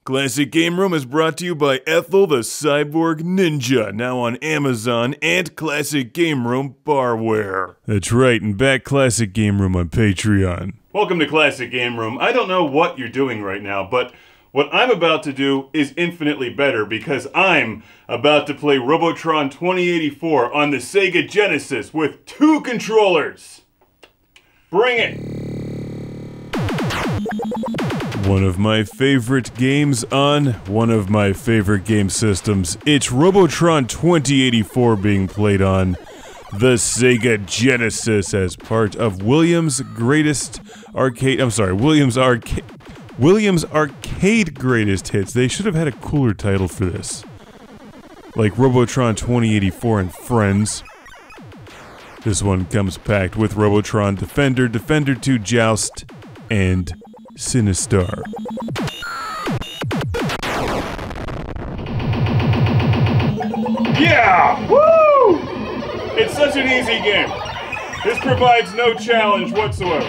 Classic Game Room is brought to you by Ethel the Cyborg Ninja, now on Amazon and Classic Game Room Barware. That's right, and back Classic Game Room on Patreon. Welcome to Classic Game Room. I don't know what you're doing right now, but what I'm about to do is infinitely better because I'm about to play Robotron 2084 on the Sega Genesis with 2 controllers. Bring it! One of my favorite games on one of my favorite game systems. It's Robotron 2084 being played on the Sega Genesis as part of Williams' Arcade Greatest Hits. They should have had a cooler title for this. Like Robotron 2084 and Friends. This one comes packed with Robotron Defender, Defender 2 Joust, and Sinistar. Yeah! Woo! It's such an easy game. This provides no challenge whatsoever.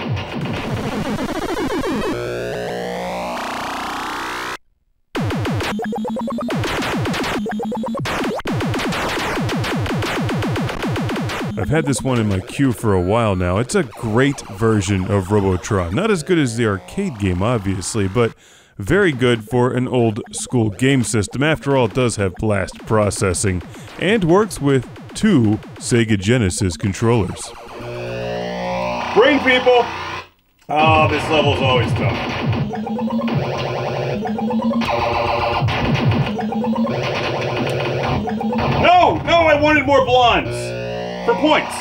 I've had this one in my queue for a while now. It's a great version of Robotron. Not as good as the arcade game, obviously, but very good for an old school game system. After all, it does have blast processing, and works with 2 Sega Genesis controllers. Bring people! Oh, this level's always tough. No! No, I wanted more blondes! For points!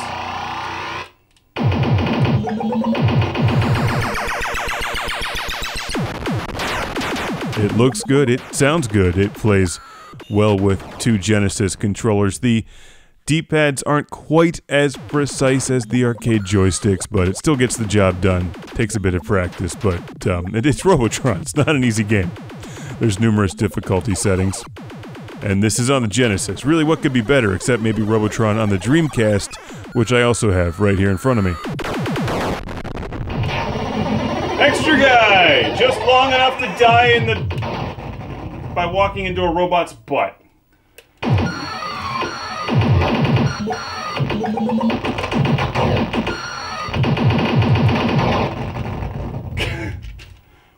It looks good, it sounds good, it plays well with 2 Genesis controllers. The D-pads aren't quite as precise as the arcade joysticks, but it still gets the job done. Takes a bit of practice, but it's Robotron, it's not an easy game. There's numerous difficulty settings. And this is on the Genesis. Really, what could be better, except maybe Robotron on the Dreamcast, which I also have right here in front of me. Extra guy! Just long enough to die by walking into a robot's butt.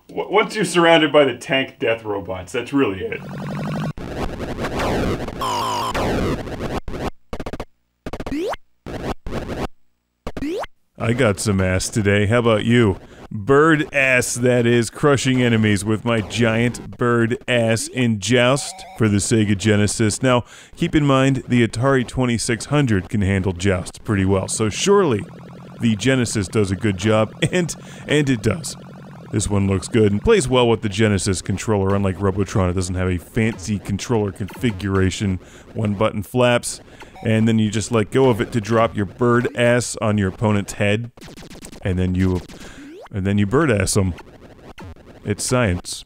Once you're surrounded by the tank death robots, that's really it. I got some ass today, how about you? Bird ass, that is, crushing enemies with my giant bird ass in Joust for the Sega Genesis. Now, keep in mind, the Atari 2600 can handle Joust pretty well, so surely the Genesis does a good job, and it does. This one looks good and plays well with the Genesis controller. Unlike Robotron, it doesn't have a fancy controller configuration. 1-button flaps, and then you just let go of it to drop your bird ass on your opponent's head, and then you bird ass them. It's science.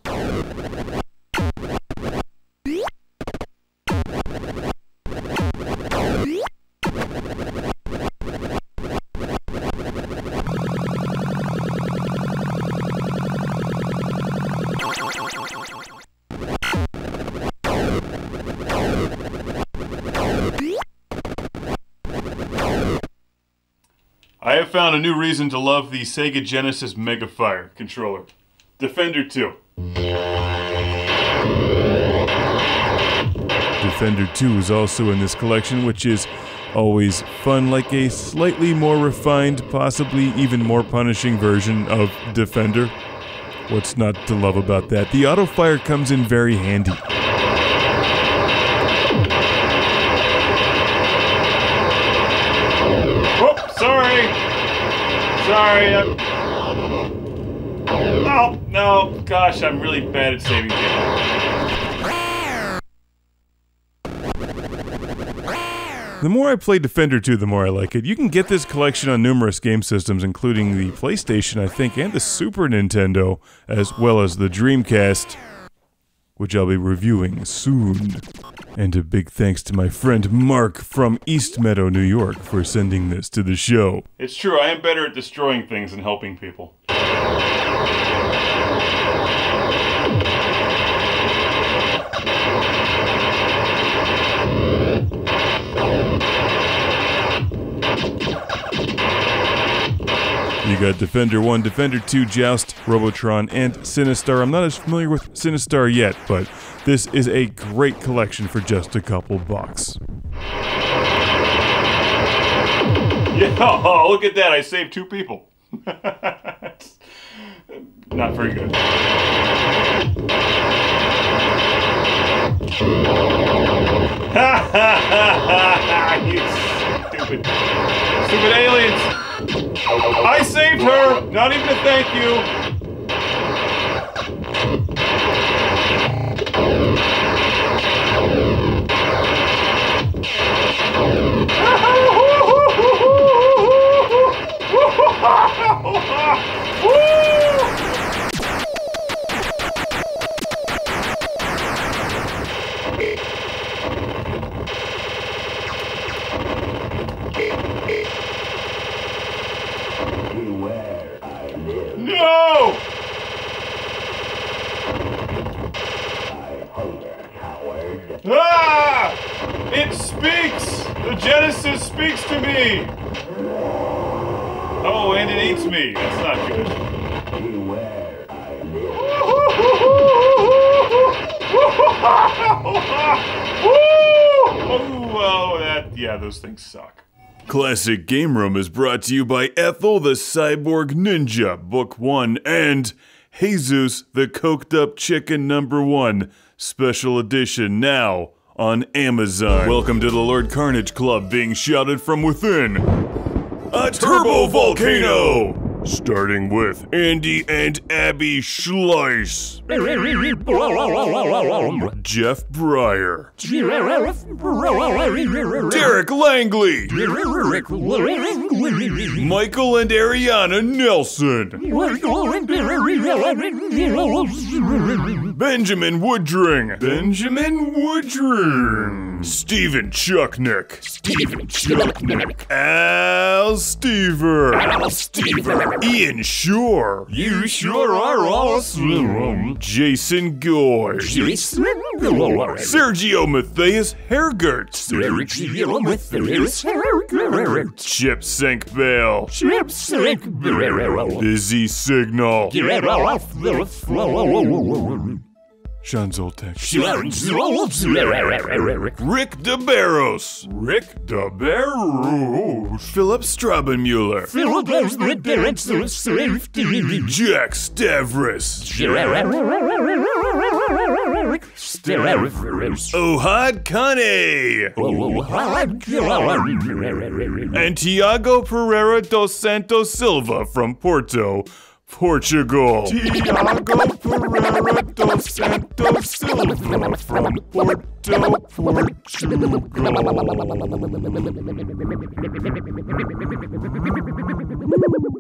I have found a new reason to love the Sega Genesis Megafire controller. Defender 2. Defender 2 is also in this collection, which is always fun, like a slightly more refined, possibly even more punishing version of Defender. What's not to love about that? The auto fire comes in very handy. Sorry, oh, no, gosh, I'm really bad at saving games. The more I play Defender 2, the more I like it. You can get this collection on numerous game systems, including the PlayStation, I think, and the Super Nintendo, as well as the Dreamcast, which I'll be reviewing soon. And a big thanks to my friend Mark from East Meadow, New York, for sending this to the show. It's true, I am better at destroying things than helping people. got Defender 1, Defender 2, Joust, Robotron, and Sinistar. I'm not as familiar with Sinistar yet, but this is a great collection for just a couple bucks. Yeah, oh, look at that. I saved 2 people. Not very good. You stupid aliens. I saved her. Not even a thank you. No! Ah! It speaks! The Genesis speaks to me! Oh, and it eats me. That's not good. Oh, yeah, those things suck. Classic Game Room is brought to you by Ethel the Cyborg Ninja, Book 1, and Jesus the Coked Up Chicken #1, Special Edition, now on Amazon. Welcome to the Lord Carnage Club, being shouted from within. A Turbo Volcano! Starting with Andy and Abby Schleiss. Jeff Breyer. Derek Langley. Michael and Ariana Nelson. Benjamin Woodring. Steven Chucknick. Al Stever. Ian Shore. You sure are awesome. Jason Goy. Sergio Matthias Hergert. Chip Sink Bale. Busy Signal. Sean Zoltek. Rick DeBarros. Philip Strabenmuller. Jack Stavris. Ohad Kane. And Tiago Pereira dos Santos Silva from Porto, Portugal. Tiago Pereira dos Santos Silva from Porto, Portugal.